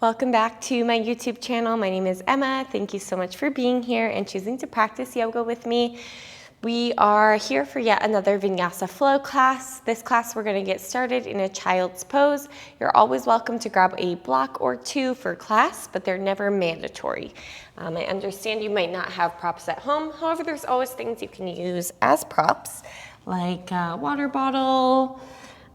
Welcome back to my YouTube channel. My name is Emma. Thank you so much for being here and choosing to practice yoga with me. We are here for yet another Vinyasa flow class. This class we're going to get started in a child's pose. You're always welcome to grab a block or two for class, but they're never mandatory. I understand you might not have props at home. However, there's always things you can use as props, like a water bottle,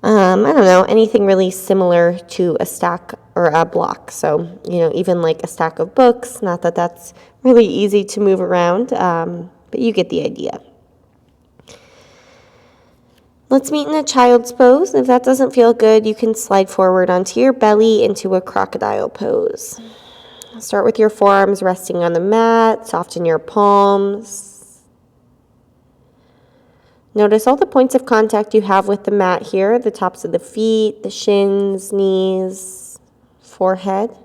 I don't know, anything really similar to a stack or a block. So, even like a stack of books, not that that's really easy to move around, but you get the idea. Let's meet in a child's pose. If that doesn't feel good, you can slide forward onto your belly into a crocodile pose. Start with your forearms resting on the mat, soften your palms. Notice all the points of contact you have with the mat here, the tops of the feet, the shins, knees, forehead.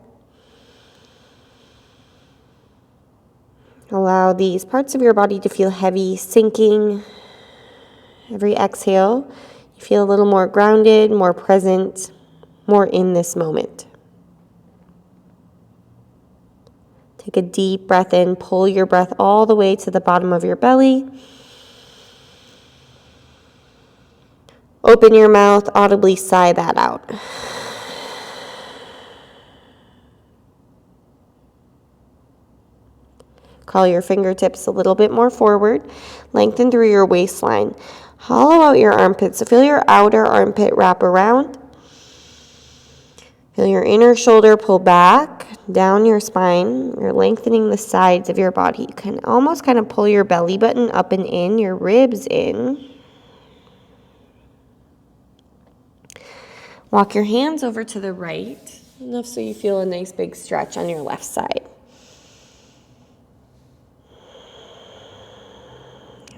Allow these parts of your body to feel heavy, sinking. Every exhale, you feel a little more grounded, more present, more in this moment. Take a deep breath in, pull your breath all the way to the bottom of your belly. Open your mouth, audibly sigh that out. Crawl your fingertips a little bit more forward. Lengthen through your waistline. Hollow out your armpit. So feel your outer armpit wrap around. Feel your inner shoulder pull back, down your spine. You're lengthening the sides of your body. You can almost kind of pull your belly button up and in, your ribs in. Walk your hands over to the right, enough so you feel a nice big stretch on your left side.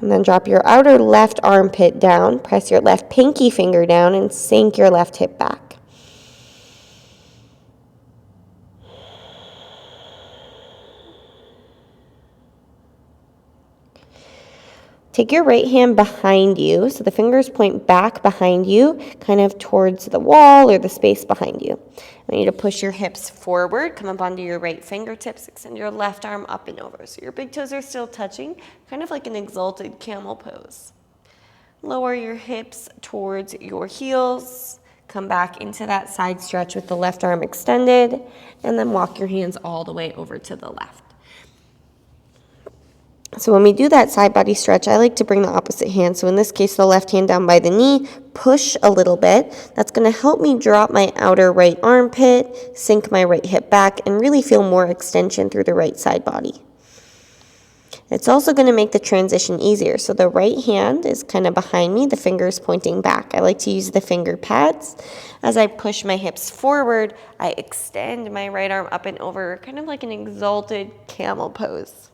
And then drop your outer left armpit down, press your left pinky finger down, and sink your left hip back. Take your right hand behind you, so the fingers point back behind you, kind of towards the wall or the space behind you. I want you to push your hips forward, come up onto your right fingertips, extend your left arm up and over. So your big toes are still touching, kind of like an exalted camel pose. Lower your hips towards your heels, come back into that side stretch with the left arm extended, and then walk your hands all the way over to the left. So when we do that side body stretch, I like to bring the opposite hand. So in this case, the left hand down by the knee, push a little bit. That's going to help me drop my outer right armpit, sink my right hip back, and really feel more extension through the right side body. It's also going to make the transition easier. So the right hand is kind of behind me, the fingers pointing back. I like to use the finger pads. As I push my hips forward, I extend my right arm up and over, kind of like an exalted camel pose.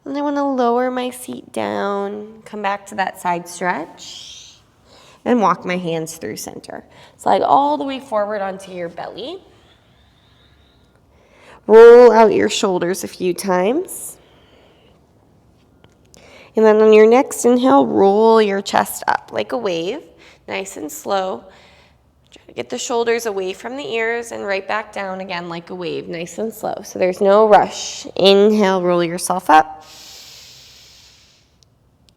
And I want to lower my seat down, come back to that side stretch, and walk my hands through center. Slide all the way forward onto your belly. Roll out your shoulders a few times. And then on your next inhale, roll your chest up like a wave, nice and slow. Try to get the shoulders away from the ears and right back down again like a wave, nice and slow. So there's no rush. Inhale, roll yourself up.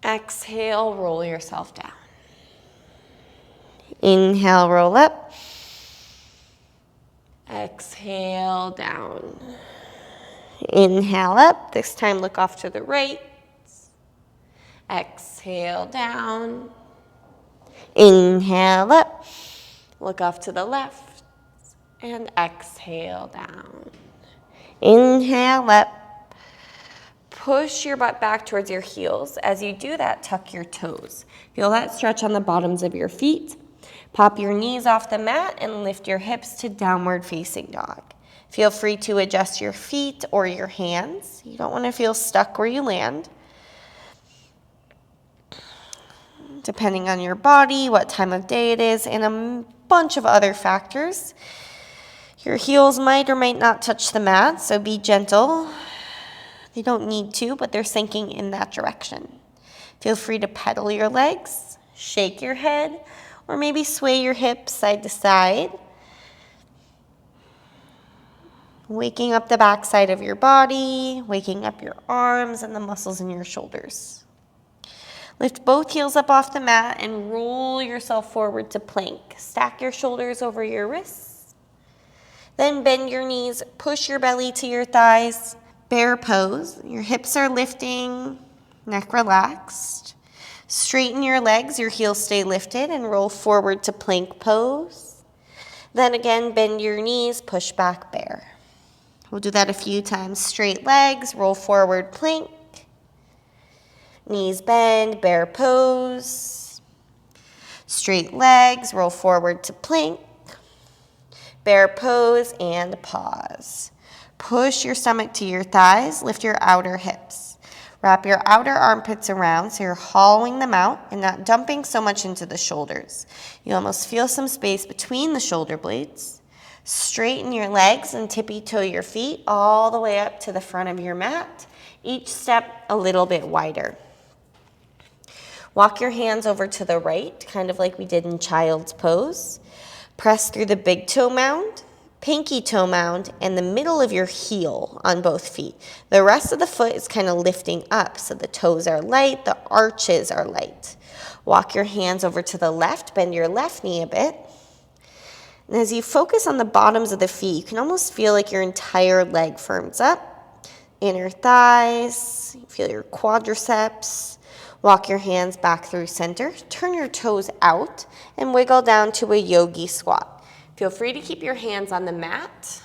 Exhale, roll yourself down. Inhale, roll up. Exhale, down. Inhale up. This time look off to the right. Exhale, down. Inhale up. Look off to the left. And exhale, down. Inhale up. Push your butt back towards your heels. As you do that, tuck your toes. Feel that stretch on the bottoms of your feet. Pop your knees off the mat and lift your hips to downward facing dog. Feel free to adjust your feet or your hands. You don't want to feel stuck where you land. Depending on your body, what time of day it is, and a bunch of other factors. Your heels might or might not touch the mat, so be gentle. They don't need to, but they're sinking in that direction. Feel free to pedal your legs, shake your head, or maybe sway your hips side to side. Waking up the back side of your body, waking up your arms and the muscles in your shoulders. Lift both heels up off the mat and roll yourself forward to plank. Stack your shoulders over your wrists. Then bend your knees, push your belly to your thighs. Bear pose. Your hips are lifting, neck relaxed. Straighten your legs, your heels stay lifted, and roll forward to plank pose. Then again, bend your knees, push back, bear. We'll do that a few times. Straight legs, roll forward, plank. Knees bend, bear pose. Straight legs, roll forward to plank. Bear pose and pause. Push your stomach to your thighs, lift your outer hips. Wrap your outer armpits around so you're hollowing them out and not dumping so much into the shoulders. You almost feel some space between the shoulder blades. Straighten your legs and tippy-toe your feet all the way up to the front of your mat. Each step a little bit wider. Walk your hands over to the right, kind of like we did in child's pose. Press through the big toe mound, pinky toe mound, and the middle of your heel on both feet. The rest of the foot is kind of lifting up, so the toes are light, the arches are light. Walk your hands over to the left, bend your left knee a bit. And as you focus on the bottoms of the feet, you can almost feel like your entire leg firms up. Inner thighs, feel your quadriceps. Walk your hands back through center. Turn your toes out and wiggle down to a yogi squat. Feel free to keep your hands on the mat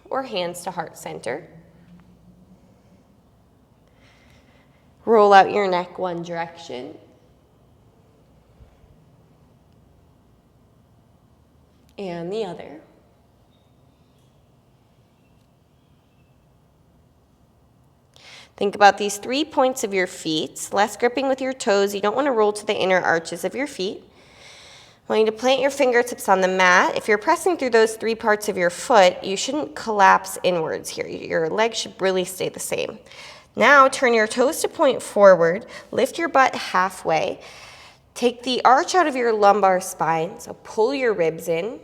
or hands to heart center. Roll out your neck one direction. And the other. Think about these 3 points of your feet, less gripping with your toes. You don't want to roll to the inner arches of your feet. I want you to plant your fingertips on the mat. If you're pressing through those 3 parts of your foot, you shouldn't collapse inwards here. Your legs should really stay the same. Now turn your toes to point forward. Lift your butt halfway. Take the arch out of your lumbar spine, so pull your ribs in.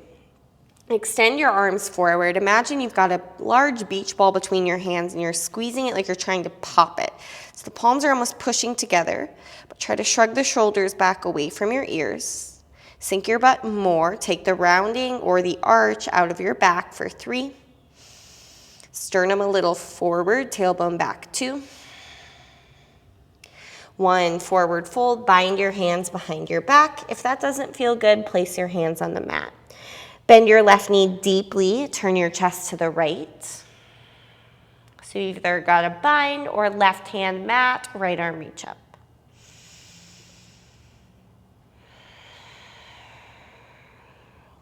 Extend your arms forward. Imagine you've got a large beach ball between your hands and you're squeezing it like you're trying to pop it. So the palms are almost pushing together, but try to shrug the shoulders back away from your ears. Sink your butt more. Take the rounding or the arch out of your back for 3. Sternum a little forward, tailbone back 2. 1, forward fold. Bind your hands behind your back. If that doesn't feel good, place your hands on the mat. Bend your left knee deeply, turn your chest to the right. So you've either got a bind or left hand mat, right arm reach up.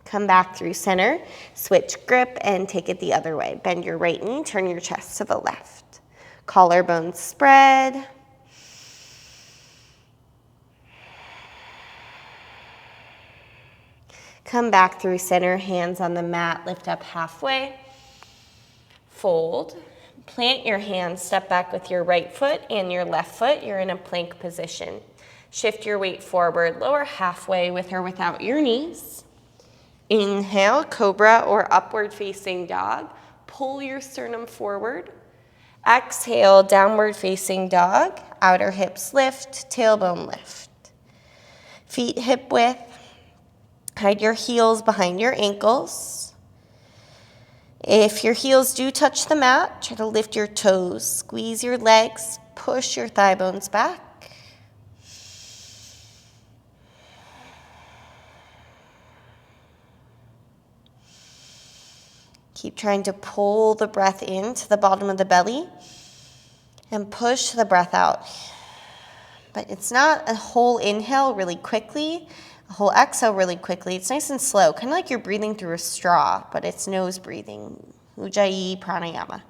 Come back through center, switch grip and take it the other way. Bend your right knee, turn your chest to the left. Collarbones spread. Come back through center, hands on the mat, lift up halfway. Fold. Plant your hands, step back with your right foot and your left foot. You're in a plank position. Shift your weight forward, lower halfway with or without your knees. Inhale, cobra or upward facing dog. Pull your sternum forward. Exhale, downward facing dog. Outer hips lift, tailbone lift. Feet hip width. Hide your heels behind your ankles. If your heels do touch the mat, try to lift your toes. Squeeze your legs, push your thigh bones back. Keep trying to pull the breath into the bottom of the belly and push the breath out. But it's not a whole inhale really quickly. A whole exhale really quickly. It's nice and slow, kind of like you're breathing through a straw, but it's nose breathing. Ujjayi pranayama.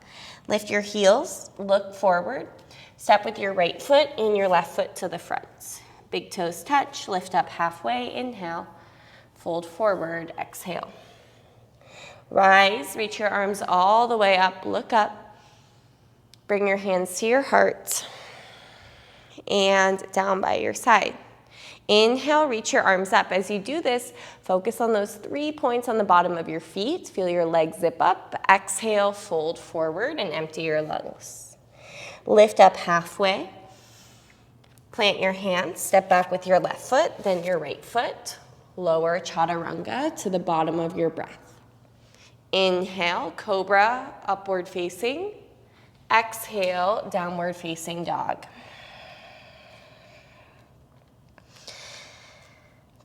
Lift your heels, look forward. Step with your right foot and your left foot to the front. Big toes touch, lift up halfway, inhale. Fold forward, exhale. Rise, reach your arms all the way up, look up. Bring your hands to your heart and down by your side. Inhale, reach your arms up. As you do this, focus on those 3 points on the bottom of your feet. Feel your legs zip up. Exhale, fold forward and empty your lungs. Lift up halfway. Plant your hands. Step back with your left foot, then your right foot. Lower chaturanga to the bottom of your breath. Inhale, cobra, upward facing. Exhale, downward facing dog.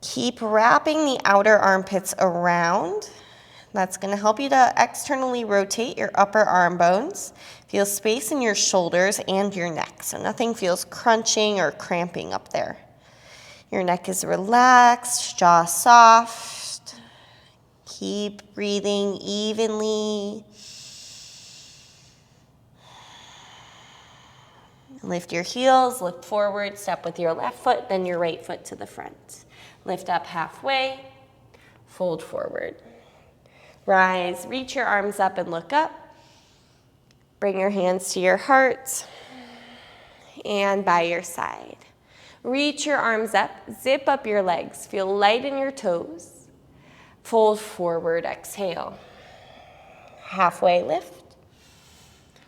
Keep wrapping the outer armpits around. That's going to help you to externally rotate your upper arm bones. Feel space in your shoulders and your neck, so nothing feels crunching or cramping up there. Your neck is relaxed, jaw soft. Keep breathing evenly. Lift your heels, look forward, step with your left foot, then your right foot to the front. Lift up halfway, fold forward. Rise, reach your arms up and look up. Bring your hands to your heart and by your side. Reach your arms up, zip up your legs, feel light in your toes. Fold forward, exhale. Halfway lift.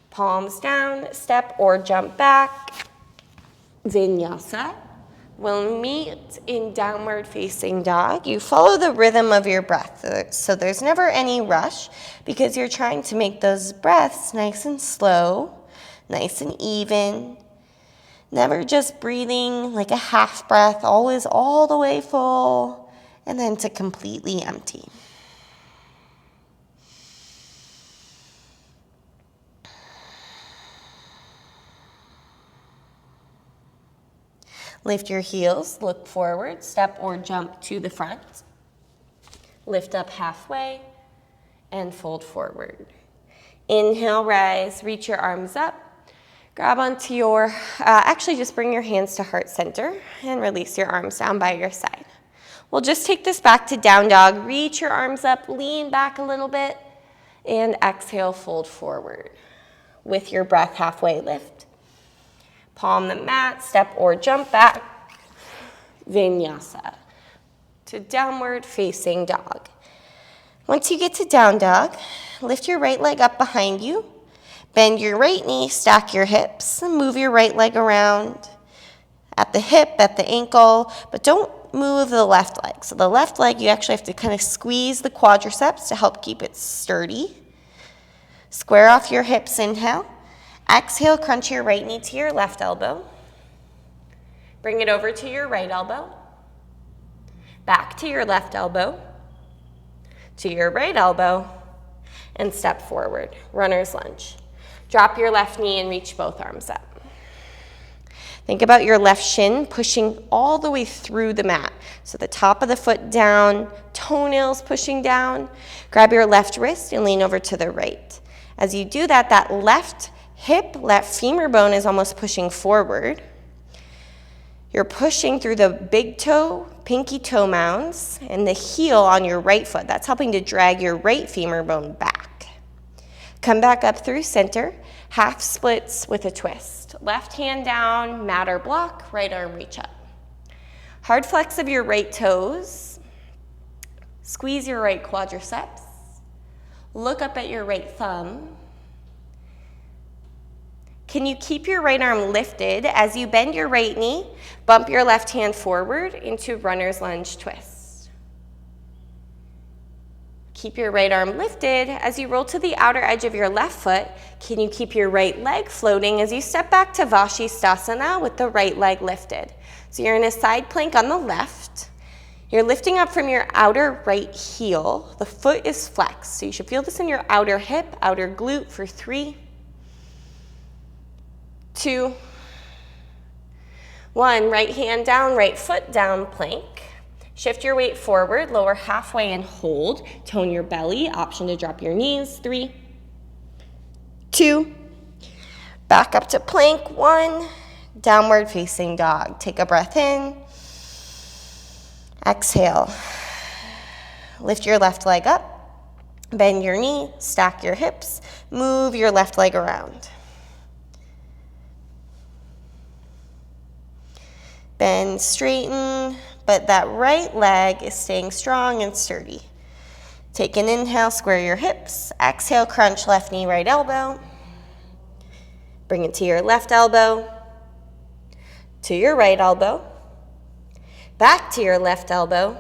Palms down, step or jump back. Vinyasa. We'll meet in downward facing dog. You follow the rhythm of your breath. So there's never any rush because you're trying to make those breaths nice and slow, nice and even. Never just breathing like a half breath, always all the way full, and then to completely empty. Lift your heels, look forward, step or jump to the front. Lift up halfway and fold forward. Inhale, rise, reach your arms up. Grab onto your, actually just bring your hands to heart center and release your arms down by your side. We'll just take this back to down dog. Reach your arms up, lean back a little bit, and exhale, fold forward. With your breath, halfway lift. Palm the mat, step or jump back. Vinyasa to downward facing dog. Once you get to down dog, lift your right leg up behind you. Bend your right knee, stack your hips, and move your right leg around at the hip, at the ankle, but don't move the left leg. So the left leg, you actually have to kind of squeeze the quadriceps to help keep it sturdy. Square off your hips, inhale. Exhale, crunch your right knee to your left elbow. Bring it over to your right elbow. Back to your left elbow. To your right elbow. And step forward, runner's lunge. Drop your left knee and reach both arms up. Think about your left shin pushing all the way through the mat. So the top of the foot down, toenails pushing down. Grab your left wrist and lean over to the right. As you do that, that left hip, left femur bone is almost pushing forward. You're pushing through the big toe, pinky toe mounds, and the heel on your right foot. That's helping to drag your right femur bone back. Come back up through center, half splits with a twist. Left hand down, mat or block, right arm reach up. Hard flex of your right toes. Squeeze your right quadriceps. Look up at your right thumb. Can you keep your right arm lifted as you bend your right knee, bump your left hand forward into runner's lunge twist. Keep your right arm lifted as you roll to the outer edge of your left foot. Can you keep your right leg floating as you step back to Vashisthasana with the right leg lifted? So you're in a side plank on the left. You're lifting up from your outer right heel. The foot is flexed, so you should feel this in your outer hip, outer glute for 3, 2, 1. Right hand down, right foot down, plank. Shift your weight forward, lower halfway and hold. Tone your belly, option to drop your knees. 3, 2, back up to plank. 1, downward facing dog. Take a breath in. Exhale. Lift your left leg up. Bend your knee, stack your hips, move your left leg around. Bend, straighten, but that right leg is staying strong and sturdy. Take an inhale, square your hips. Exhale, crunch left knee, right elbow. Bring it to your left elbow, to your right elbow, back to your left elbow.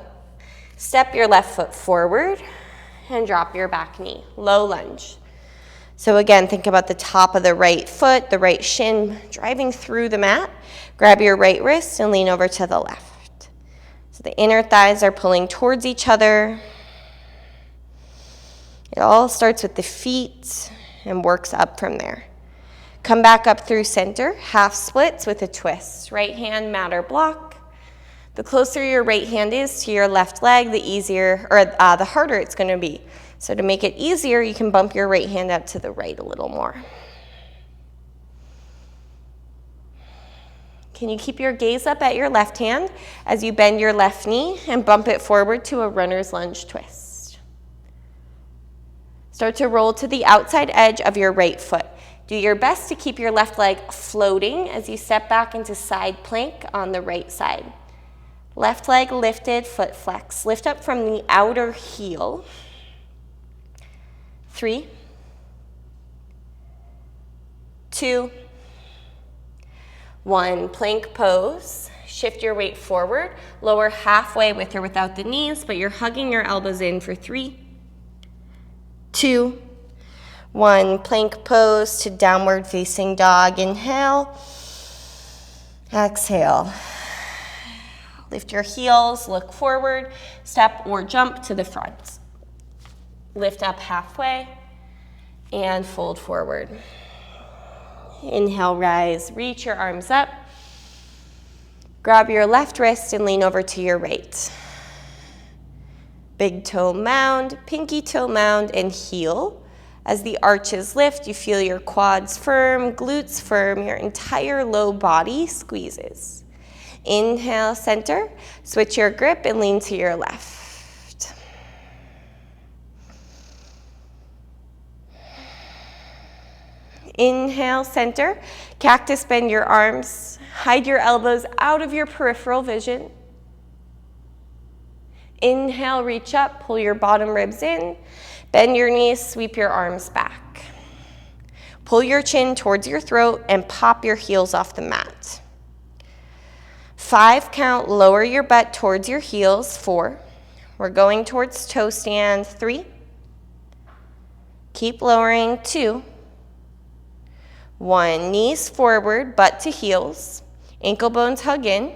Step your left foot forward and drop your back knee, low lunge. So again, think about the top of the right foot, the right shin driving through the mat. Grab your right wrist and lean over to the left. So the inner thighs are pulling towards each other. It all starts with the feet and works up from there. Come back up through center, half splits with a twist. Right hand, mat or block. The closer your right hand is to your left leg, the easier, or the harder it's going to be. So to make it easier, you can bump your right hand up to the right a little more. Can you keep your gaze up at your left hand as you bend your left knee and bump it forward to a runner's lunge twist? Start to roll to the outside edge of your right foot. Do your best to keep your left leg floating as you step back into side plank on the right side. Left leg lifted, foot flex. Lift up from the outer heel. 3, 2, 1. Plank pose. Shift your weight forward. Lower halfway with or without the knees, but you're hugging your elbows in for 3, 2, 1. Plank pose to downward facing dog. Inhale. Exhale. Lift your heels, look forward, step or jump to the front. Lift up halfway and fold forward. Inhale, rise, reach your arms up. Grab your left wrist and lean over to your right. Big toe mound, pinky toe mound, and heel. As the arches lift, you feel your quads firm, glutes firm, your entire low body squeezes. Inhale, center. Switch your grip and lean to your left. Inhale, center. Cactus, bend your arms. Hide your elbows out of your peripheral vision. Inhale, reach up, pull your bottom ribs in. Bend your knees, sweep your arms back. Pull your chin towards your throat and pop your heels off the mat. 5 count, lower your butt towards your heels. 4. We're going towards toe stand. 3. Keep lowering. 2. 1. Knees forward, butt to heels. Ankle bones hug in.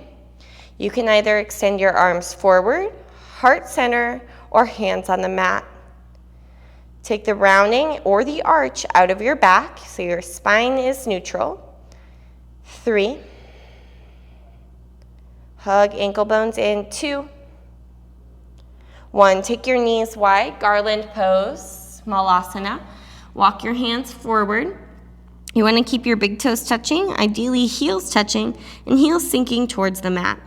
You can either extend your arms forward, heart center, or hands on the mat. Take the rounding or the arch out of your back so your spine is neutral. 3. Hug ankle bones in. 2. 1. Take your knees wide, garland pose, malasana. Walk your hands forward. You want to keep your big toes touching, ideally heels touching, and heels sinking towards the mat.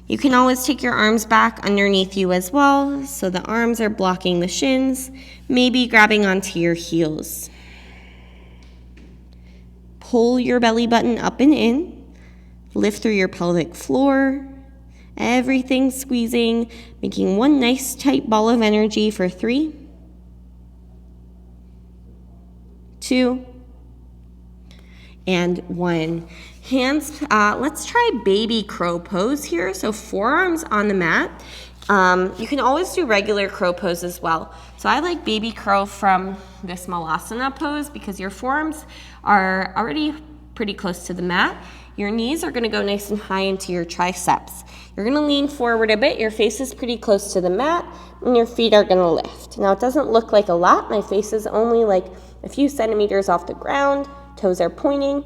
You can always take your arms back underneath you as well, so the arms are blocking the shins, maybe grabbing onto your heels. Pull your belly button up and in. Lift through your pelvic floor. Everything squeezing, making one nice tight ball of energy for 3, 2, and 1. Hands, let's try baby crow pose here. So forearms on the mat. You can always do regular crow pose as well. So I like baby crow from this malasana pose because your forearms are already pretty close to the mat. Your knees are gonna go nice and high into your triceps. You're gonna lean forward a bit, your face is pretty close to the mat, and your feet are gonna lift. Now it doesn't look like a lot, my face is only like a few centimeters off the ground, toes are pointing.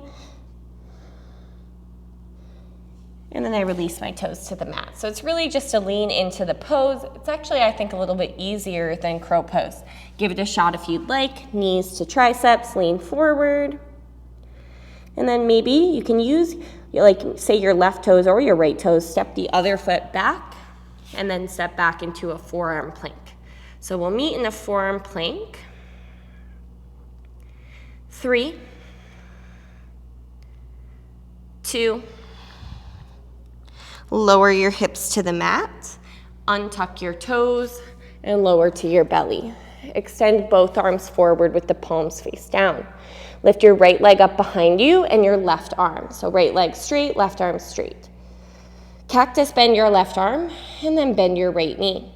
And then I release my toes to the mat. So it's really just to lean into the pose. It's actually, I think, a little bit easier than crow pose. Give it a shot if you'd like. Knees to triceps, lean forward. And then maybe you can use, like, say your left toes or your right toes, step the other foot back, and then step back into a forearm plank. So we'll meet in a forearm plank. 3, 2, Lower your hips to the mat, untuck your toes, and lower to your belly. Extend both arms forward with the palms face down. Lift your right leg up behind you and your left arm. So right leg straight, left arm straight. Cactus, bend your left arm, and then bend your right knee.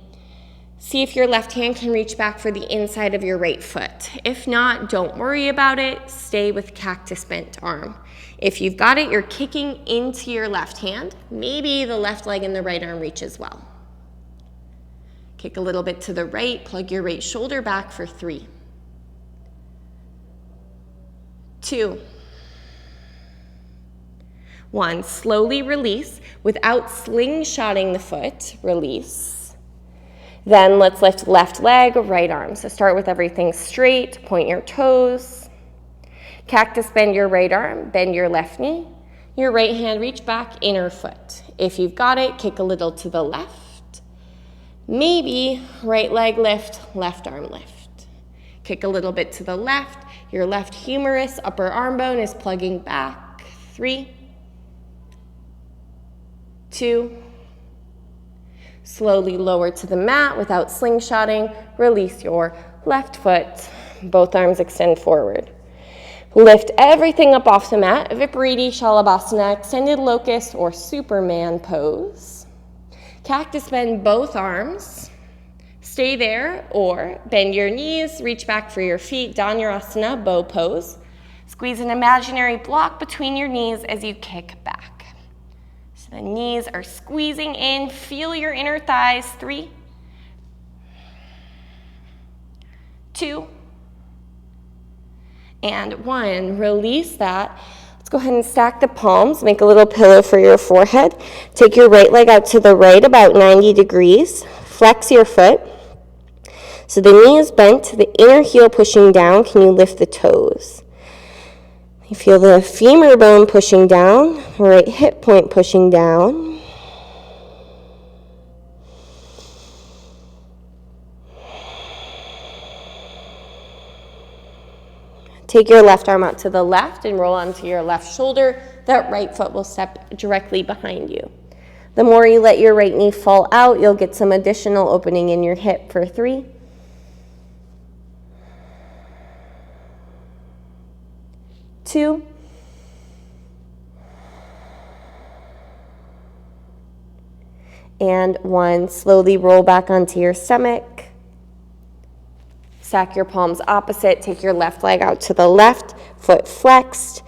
See if your left hand can reach back for the inside of your right foot. If not, don't worry about it. Stay with cactus bent arm. If you've got it, you're kicking into your left hand. Maybe the left leg and the right arm reach as well. Kick a little bit to the right, plug your right shoulder back for 3, 2, 1. Slowly release without slingshotting the foot. Release. Then let's lift left leg, right arm. So start with everything straight, point your toes. Cactus, bend your right arm, bend your left knee. Your right hand, reach back, inner foot. If you've got it, kick a little to the left. Maybe right leg lift, left arm lift. Kick a little bit to the left. Your left humerus, upper arm bone is plugging back. 3, 2, slowly lower to the mat without slingshotting. Release your left foot. Both arms extend forward. Lift everything up off the mat. Vipariti, Shalabhasana, extended locust, or Superman pose. Cactus, bend both arms. Stay there, or bend your knees, reach back for your feet. Dhanurasana, bow pose. Squeeze an imaginary block between your knees as you kick back. The knees are squeezing in. Feel your inner thighs. 3, 2, and 1. Release that. Let's go ahead and stack the palms. Make a little pillow for your forehead. Take your right leg out to the right about 90 degrees. Flex your foot. So the knee is bent, the inner heel pushing down. Can you lift the toes? You feel the femur bone pushing down, right hip point pushing down. Take your left arm out to the left and roll onto your left shoulder. That right foot will step directly behind you. The more you let your right knee fall out, you'll get some additional opening in your hip for 3, 2, and 1. Slowly roll back onto your stomach. Stack your palms opposite. Take your left leg out to the left, foot flexed.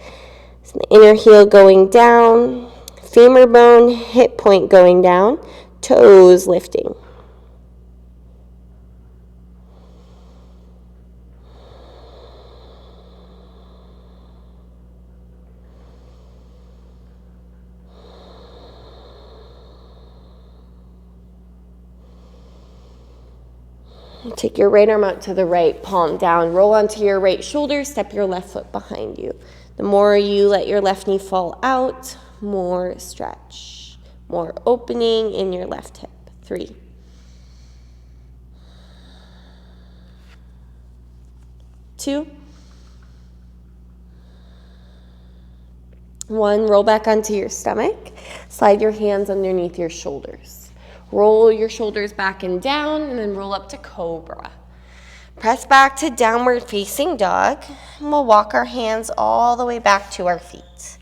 So the inner heel going down, femur bone, hip point going down, toes lifting. Take your right arm out to the right, palm down. Roll onto your right shoulder, step your left foot behind you. The more you let your left knee fall out, more stretch, more opening in your left hip. 3, 2, 1. Roll back onto your stomach. Slide your hands underneath your shoulders. Roll your shoulders back and down, and then roll up to cobra. Press back to downward facing dog, and we'll walk our hands all the way back to our feet.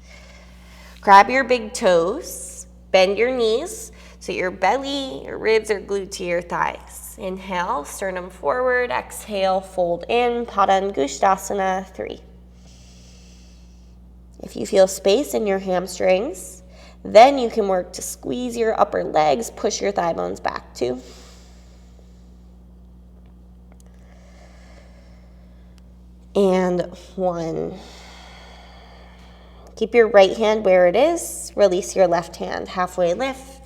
Grab your big toes, bend your knees so your belly, your ribs are glued to your thighs. Inhale, sternum forward. Exhale, fold in, Padangusthasana. 3. If you feel space in your hamstrings, then you can work to squeeze your upper legs, push your thigh bones back. 2. And 1. Keep your right hand where it is. Release your left hand. Halfway lift.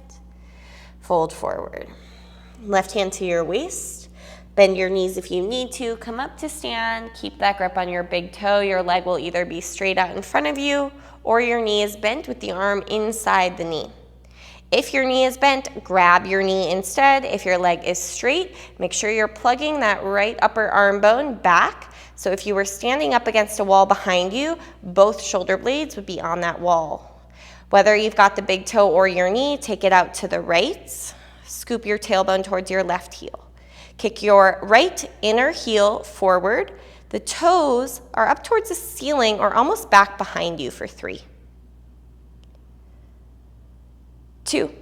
Fold forward. Left hand to your waist. Bend your knees if you need to. Come up to stand. Keep that grip on your big toe. Your leg will either be straight out in front of you or your knee is bent with the arm inside the knee. If your knee is bent, grab your knee instead. If your leg is straight, make sure you're plugging that right upper arm bone back. So if you were standing up against a wall behind you, both shoulder blades would be on that wall. Whether you've got the big toe or your knee, take it out to the right. Scoop your tailbone towards your left heel. Kick your right inner heel forward. The toes are up towards the ceiling or almost back behind you for 3, 2,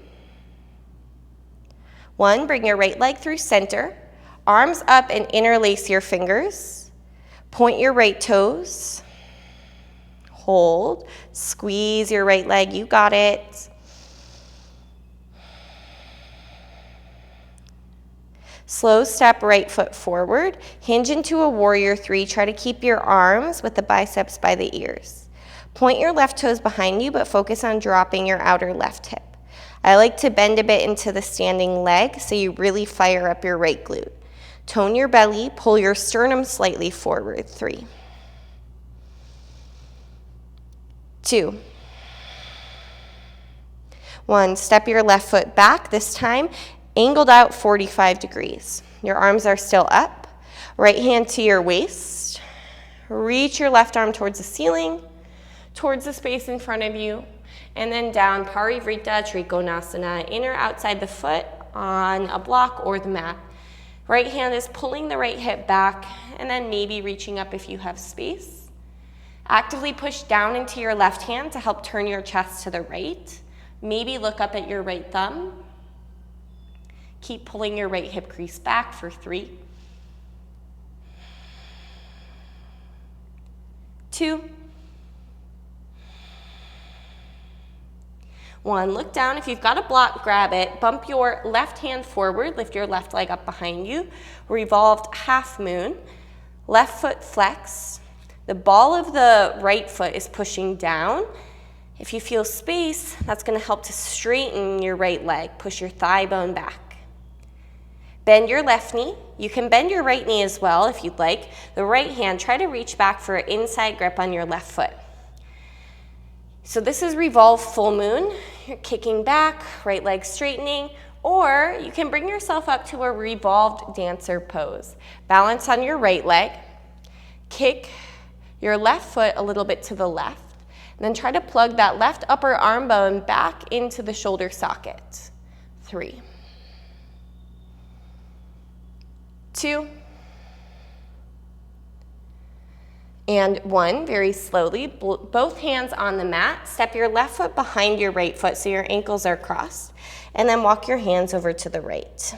1. Bring your right leg through center. Arms up and interlace your fingers. Point your right toes. Hold. Squeeze your right leg. You got it. Slow step right foot forward. Hinge into a warrior 3. Try to keep your arms with the biceps by the ears. Point your left toes behind you, but focus on dropping your outer left hip. I like to bend a bit into the standing leg so you really fire up your right glute. Tone your belly. Pull your sternum slightly forward. 3, 2, 1. Step your left foot back. This time, angled out 45 degrees. Your arms are still up. Right hand to your waist. Reach your left arm towards the ceiling, towards the space in front of you, and then down Parivrita Trikonasana, in or outside the foot on a block or the mat. Right hand is pulling the right hip back, and then maybe reaching up if you have space. Actively push down into your left hand to help turn your chest to the right. Maybe look up at your right thumb. Keep pulling your right hip crease back for 3, 2, 1. Look down. If you've got a block, grab it. Bump your left hand forward. Lift your left leg up behind you. Revolved half moon. Left foot flex. The ball of the right foot is pushing down. If you feel space, that's going to help to straighten your right leg. Push your thigh bone back. Bend your left knee. You can bend your right knee as well if you'd like. The right hand, try to reach back for an inside grip on your left foot. So this is Revolve full moon. You're kicking back, right leg straightening, or you can bring yourself up to a revolved dancer pose. Balance on your right leg. Kick your left foot a little bit to the left, and then try to plug that left upper arm bone back into the shoulder socket. 3, 2, and 1. Very slowly, both hands on the mat. Step your left foot behind your right foot so your ankles are crossed, and then walk your hands over to the right.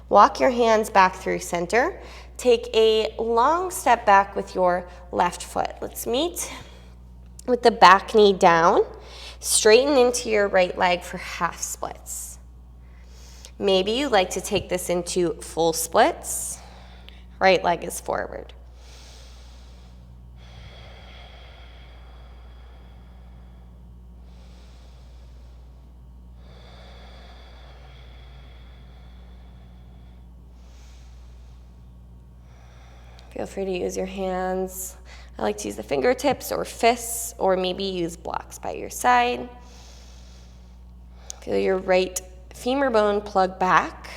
Walk your hands back through center. Take a long step back with your left foot. Let's meet with the back knee down. Straighten into your right leg for half splits. Maybe you'd like to take this into full splits. Right leg is forward. Feel free to use your hands. I like to use the fingertips or fists, or maybe use blocks by your side. Feel your right femur bone plug back.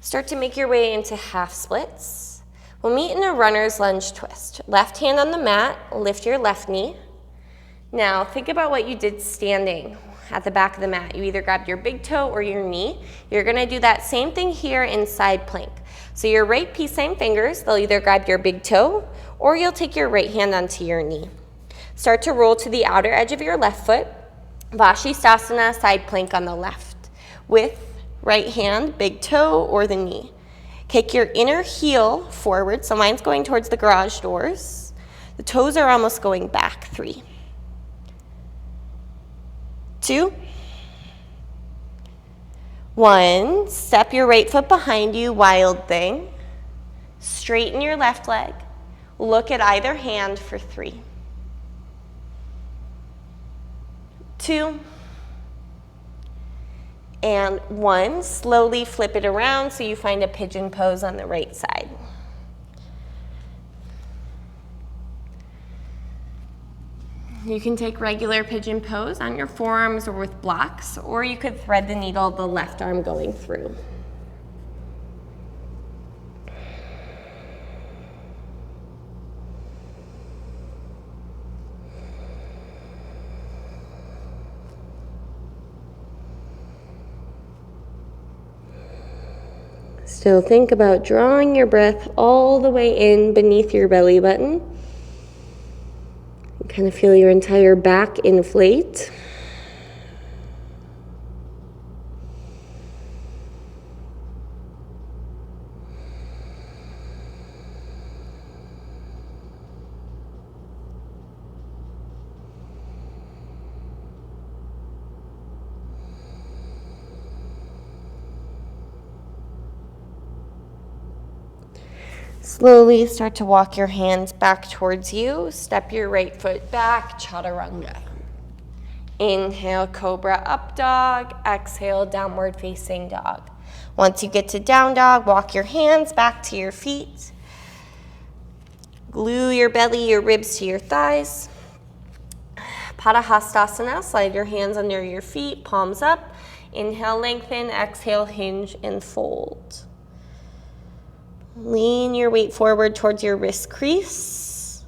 Start to make your way into half splits. We'll meet in a runner's lunge twist. Left hand on the mat, lift your left knee. Now think about what you did standing at the back of the mat. You either grabbed your big toe or your knee. You're gonna do that same thing here in side plank. So your right peace sign fingers, they'll either grab your big toe or you'll take your right hand onto your knee. Start to roll to the outer edge of your left foot. Vashisthasana, side plank on the left. With right hand, big toe or the knee. Kick your inner heel forward. So mine's going towards the garage doors. The toes are almost going back. 3, 2, 1. Step your right foot behind you, wild thing. Straighten your left leg. Look at either hand for 3, 2, and 1. Slowly flip it around so you find a pigeon pose on the right side. You can take regular pigeon pose on your forearms or with blocks, or you could thread the needle, the left arm going through. So think about drawing your breath all the way in beneath your belly button. Kind of feel your entire back inflate. Slowly start to walk your hands back towards you. Step your right foot back, chaturanga. Inhale, cobra up dog. Exhale, downward facing dog. Once you get to down dog, walk your hands back to your feet. Glue your belly, your ribs to your thighs. Padahastasana, slide your hands under your feet, palms up. Inhale, lengthen. Exhale, hinge and fold. Lean your weight forward towards your wrist crease.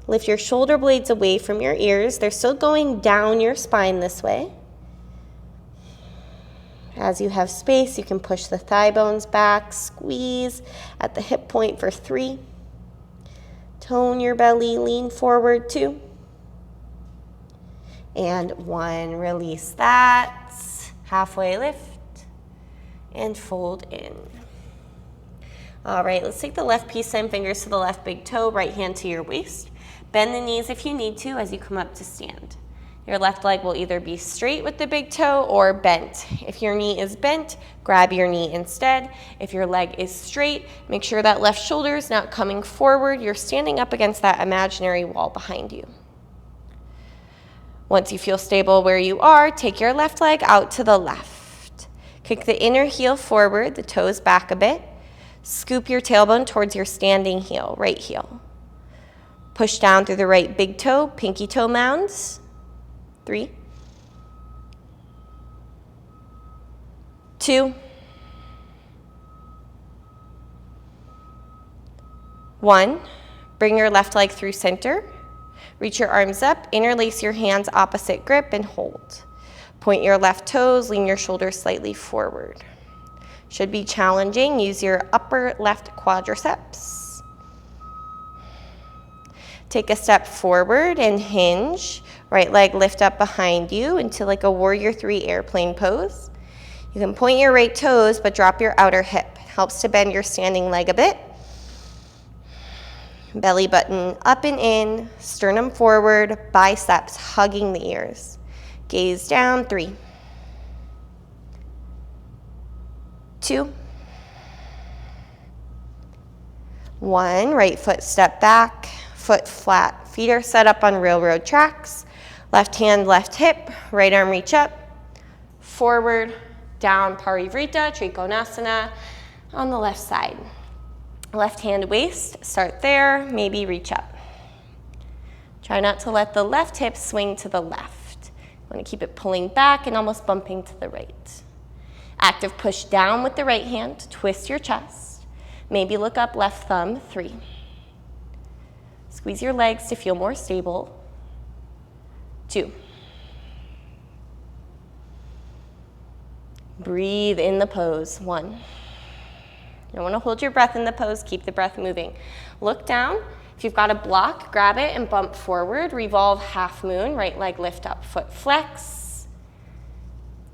Lift your shoulder blades away from your ears. They're still going down your spine this way. As you have space, you can push the thigh bones back, squeeze at the hip point for 3. Tone your belly, lean forward 2. And 1, release that. Halfway lift and fold in. All right, let's take the left peace sign fingers to the left big toe, right hand to your waist. Bend the knees if you need to as you come up to stand. Your left leg will either be straight with the big toe or bent. If your knee is bent, grab your knee instead. If your leg is straight, make sure that left shoulder is not coming forward. You're standing up against that imaginary wall behind you. Once you feel stable where you are, take your left leg out to the left. Kick the inner heel forward, the toes back a bit. Scoop your tailbone towards your standing heel, right heel. Push down through the right big toe, pinky toe mounds. 3, 2, 1. Bring your left leg through center. Reach your arms up, interlace your hands opposite grip and hold. Point your left toes, lean your shoulders slightly forward. Should be challenging. Use your upper left quadriceps. Take a step forward and hinge. Right leg lift up behind you into like a warrior 3 airplane pose. You can point your right toes, but drop your outer hip. It helps to bend your standing leg a bit. Belly button up and in, sternum forward, biceps hugging the ears. Gaze down, 3, 2, 1. Right foot step back, foot flat. Feet are set up on railroad tracks. Left hand, left hip, right arm reach up, forward, down, Parivrita, Trikonasana on the left side. Left hand waist, start there, maybe reach up. Try not to let the left hip swing to the left. You want to keep it pulling back and almost bumping to the right. Active push down with the right hand, twist your chest. Maybe look up, left thumb, 3. Squeeze your legs to feel more stable. 2. Breathe in the pose, 1. You don't want to hold your breath in the pose, keep the breath moving. Look down. If you've got a block, grab it and bump forward. Revolve half moon, right leg lift up, foot flex.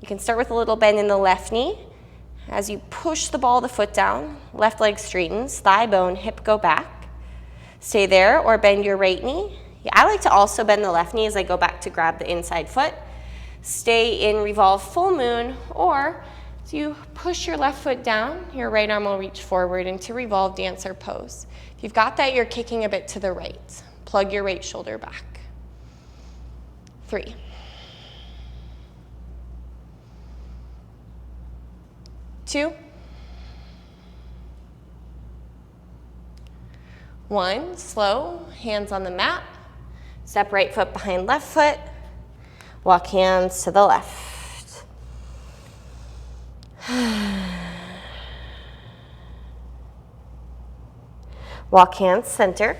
You can start with a little bend in the left knee. As you push the ball of the foot down, left leg straightens, thigh bone, hip go back. Stay there or bend your right knee. I like to also bend the left knee as I go back to grab the inside foot. Stay in revolve full moon, or as you push your left foot down, your right arm will reach forward into revolve dancer pose. If you've got that, you're kicking a bit to the right. Plug your right shoulder back. 3. 2. 1, slow, hands on the mat. Step right foot behind left foot. Walk hands to the left. Walk hands center.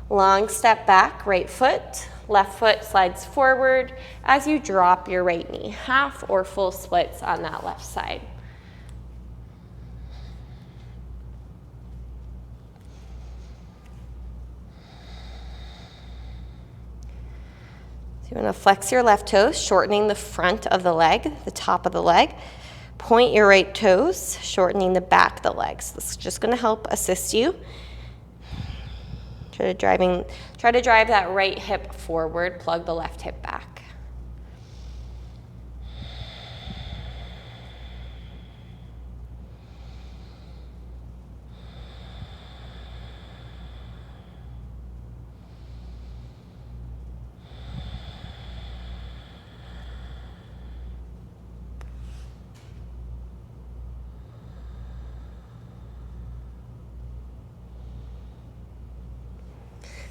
Long step back, right foot. Left foot slides forward as you drop your right knee. Half or full splits on that left side. So you want to flex your left toes, shortening the front of the leg, the top of the leg. Point your right toes, shortening the back of the legs. This is just going to help assist you. Try to drive that right hip forward, plug the left hip back.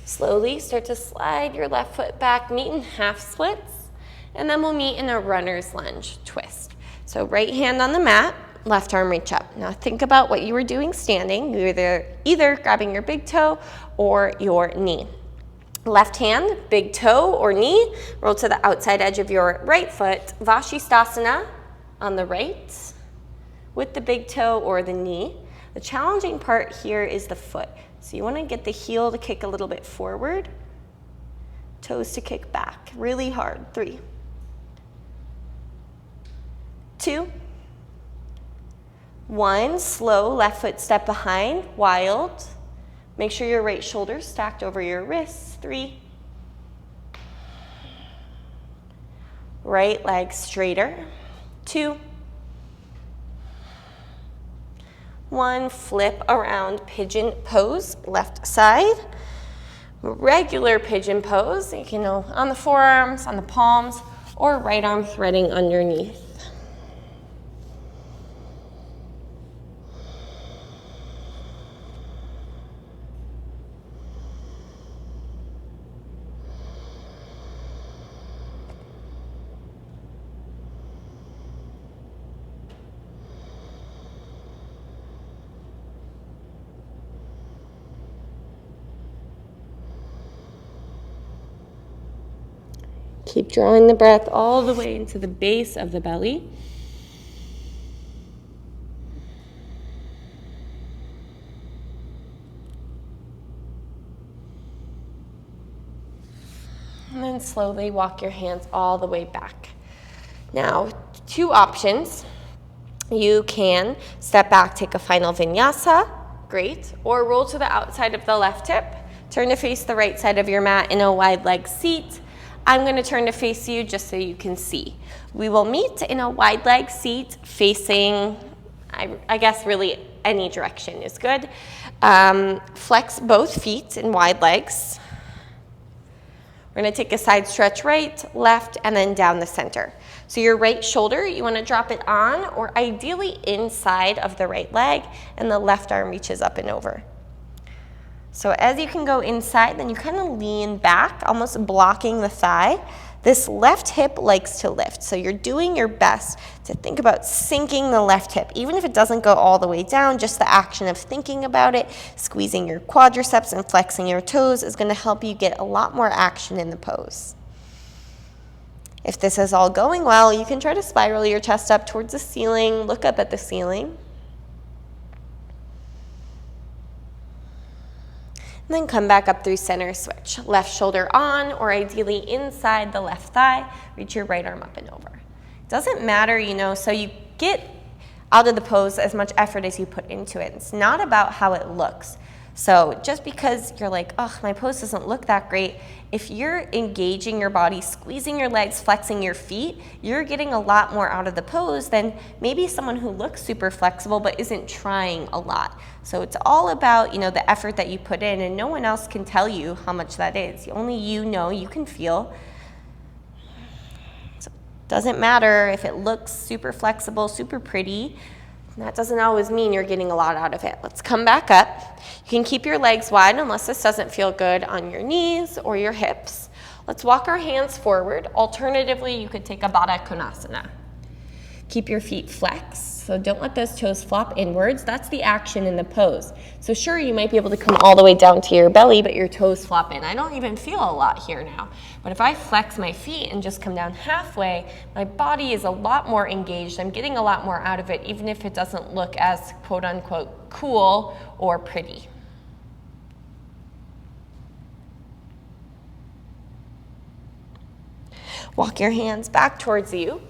Slowly start to slide your left foot back, meet in half splits, and then we'll meet in a runner's lunge twist. So right hand on the mat, left arm reach up. Now think about what you were doing standing. You're either grabbing your big toe or your knee. Left hand, big toe or knee, roll to the outside edge of your right foot, Vashisthasana on the right with the big toe or the knee. The challenging part here is the foot. So you want to get the heel to kick a little bit forward, toes to kick back, really hard. 3, 2, 1. Slow left foot step behind, wild. Make sure your right shoulder stacked over your wrists. 3. Right leg straighter. 2. 1, flip around pigeon pose, left side. Regular pigeon pose, you can go on the forearms, on the palms, or right arm threading underneath. Keep drawing the breath all the way into the base of the belly. And then slowly walk your hands all the way back. Now, 2 options. You can step back, take a final vinyasa, great, or roll to the outside of the left hip. Turn to face the right side of your mat in a wide leg seat. I'm going to turn to face you just so you can see. We will meet in a wide leg seat facing, I guess really any direction is good. Flex both feet in wide legs. We're going to take a side stretch right, left, and then down the center. So your right shoulder, you want to drop it on or ideally inside of the right leg, and the left arm reaches up and over. So as you can go inside, then you kind of lean back, almost blocking the thigh. This left hip likes to lift, so you're doing your best to think about sinking the left hip. Even if it doesn't go all the way down, just the action of thinking about it, squeezing your quadriceps and flexing your toes is going to help you get a lot more action in the pose. If this is all going well, you can try to spiral your chest up towards the ceiling, look up at the ceiling. And then come back up through center switch. Left shoulder on, or ideally inside the left thigh. Reach your right arm up and over. Doesn't matter, so you get out of the pose as much effort as you put into it. It's not about how it looks. So just because you're like, oh, my pose doesn't look that great, if you're engaging your body, squeezing your legs, flexing your feet, you're getting a lot more out of the pose than maybe someone who looks super flexible but isn't trying a lot. So it's all about, the effort that you put in, and no one else can tell you how much that is. Only you know, you can feel. So it doesn't matter if it looks super flexible, super pretty. That doesn't always mean you're getting a lot out of it. Let's come back up. You can keep your legs wide unless this doesn't feel good on your knees or your hips. Let's walk our hands forward. Alternatively, you could take a Baddha Konasana. Keep your feet flexed, so don't let those toes flop inwards. That's the action in the pose. So sure, you might be able to come all the way down to your belly, but your toes flop in. I don't even feel a lot here now. But if I flex my feet and just come down halfway, my body is a lot more engaged. I'm getting a lot more out of it, even if it doesn't look as quote unquote cool or pretty. Walk your hands back towards you.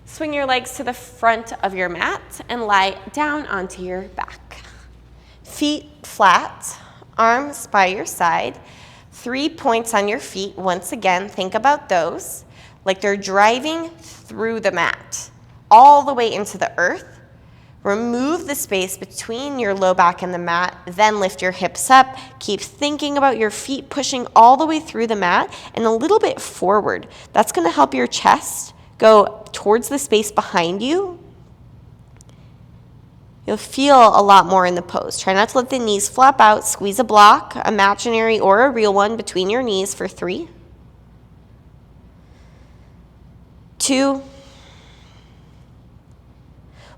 Swing your legs to the front of your mat and lie down onto your back. Feet flat, arms by your side. 3 points on your feet. Once again, think about those like they're driving through the mat, all the way into the earth. Remove the space between your low back and the mat, then lift your hips up. Keep thinking about your feet pushing all the way through the mat and a little bit forward. That's going to help your chest go towards the space behind you. You'll feel a lot more in the pose. Try not to let the knees flap out. Squeeze a block, imaginary or a real one, between your knees for 3, 2,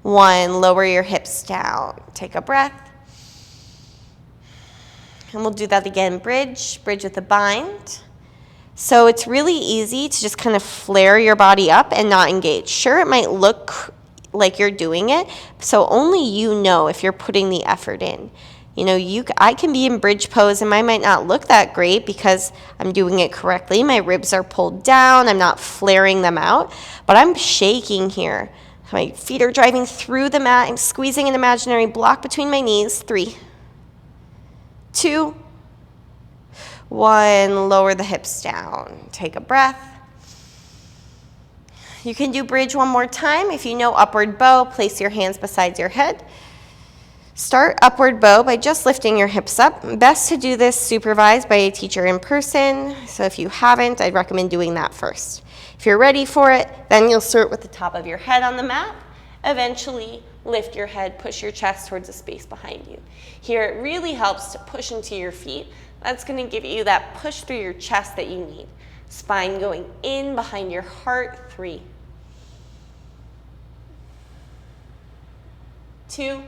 1. Lower your hips down. Take a breath. And we'll do that again. Bridge with a bind. So it's really easy to just kind of flare your body up and not engage. Sure, it might look like you're doing it, so only you know if you're putting the effort in. You know, I can be in bridge pose and mine might not look that great because I'm doing it correctly. My ribs are pulled down. I'm not flaring them out, but I'm shaking here. My feet are driving through the mat. I'm squeezing an imaginary block between my knees. 3, 2, 1. Lower the hips down. Take a breath. You can do bridge one more time. If you know upward bow, place your hands beside your head. Start upward bow by just lifting your hips up. Best to do this supervised by a teacher in person. So if you haven't, I'd recommend doing that first. If you're ready for it, then you'll start with the top of your head on the mat. Eventually, lift your head, push your chest towards the space behind you. Here, it really helps to push into your feet. That's going to give you that push through your chest that you need. Spine going in behind your heart. 3, 2,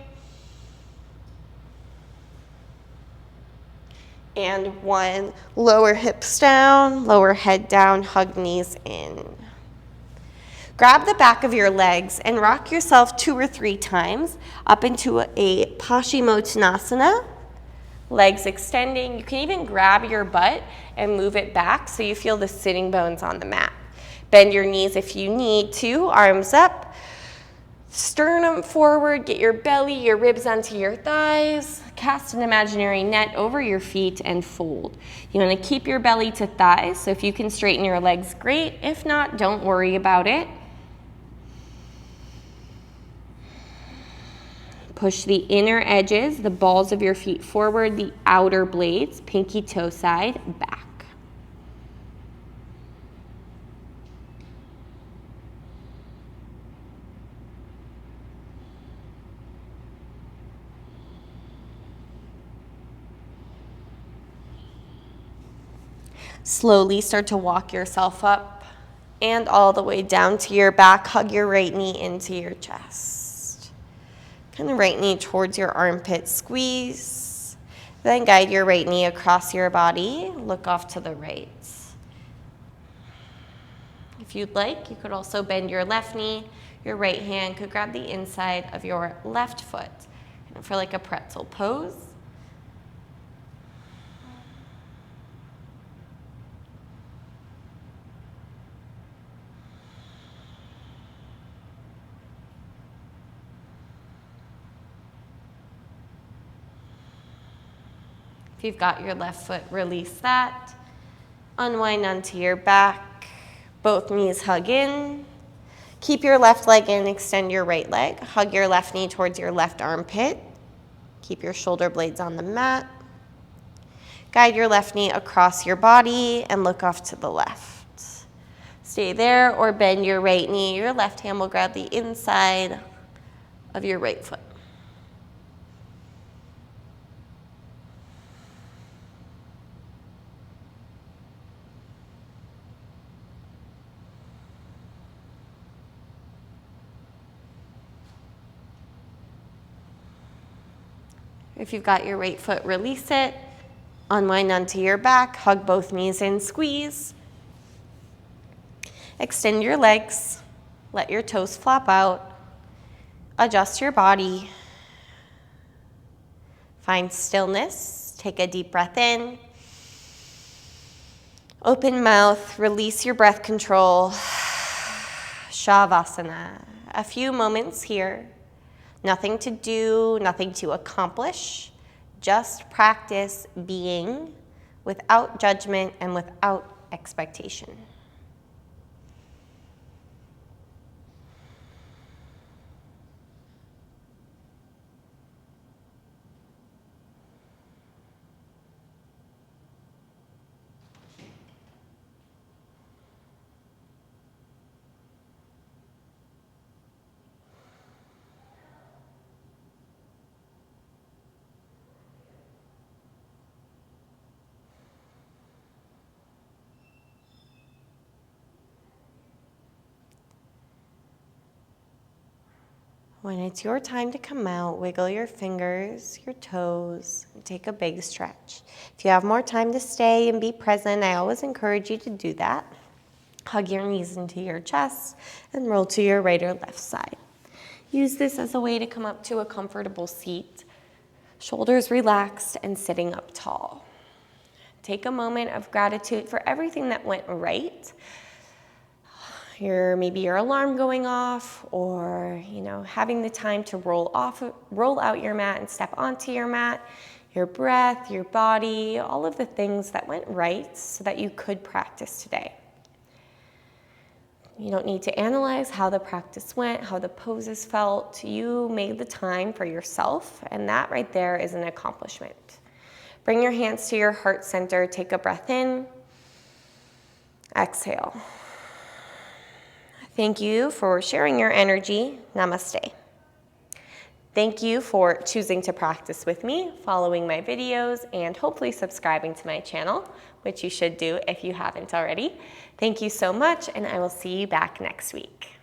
and 1. Lower hips down, lower head down, hug knees in. Grab the back of your legs and rock yourself 2 or 3 times up into a Paschimottanasana. Legs extending. You can even grab your butt and move it back so you feel the sitting bones on the mat. Bend your knees if you need to, arms up. Sternum forward, get your belly, your ribs onto your thighs. Cast an imaginary net over your feet and fold. You want to keep your belly to thighs, so if you can straighten your legs, great. If not, don't worry about it. Push the inner edges, the balls of your feet forward, the outer blades, pinky toe side, back. Slowly start to walk yourself up and all the way down to your back. Hug your right knee into your chest. Kind of right knee towards your armpit, squeeze. Then guide your right knee across your body. Look off to the right. If you'd like, you could also bend your left knee. Your right hand could grab the inside of your left foot for like a pretzel pose. If you've got your left foot, release that. Unwind onto your back. Both knees hug in. Keep your left leg in, extend your right leg. Hug your left knee towards your left armpit. Keep your shoulder blades on the mat. Guide your left knee across your body and look off to the left. Stay there or bend your right knee. Your left hand will grab the inside of your right foot. If you've got your right foot, release it. Unwind onto your back. Hug both knees in, squeeze. Extend your legs. Let your toes flap out. Adjust your body. Find stillness. Take a deep breath in. Open mouth, release your breath control. Shavasana. A few moments here. Nothing to do, nothing to accomplish. Just practice being without judgment and without expectation. When it's your time to come out, wiggle your fingers, your toes, and take a big stretch. If you have more time to stay and be present, I always encourage you to do that. Hug your knees into your chest and roll to your right or left side. Use this as a way to come up to a comfortable seat, shoulders relaxed and sitting up tall. Take a moment of gratitude for everything that went right. Maybe your alarm going off, or having the time to roll out your mat and step onto your mat, your breath, your body, all of the things that went right so that you could practice today. You don't need to analyze how the practice went, how the poses felt. You made the time for yourself, and that right there is an accomplishment. Bring your hands to your heart center. Take a breath in. Exhale. Thank you for sharing your energy. Namaste. Thank you for choosing to practice with me, following my videos, and hopefully subscribing to my channel, which you should do if you haven't already. Thank you so much, and I will see you back next week.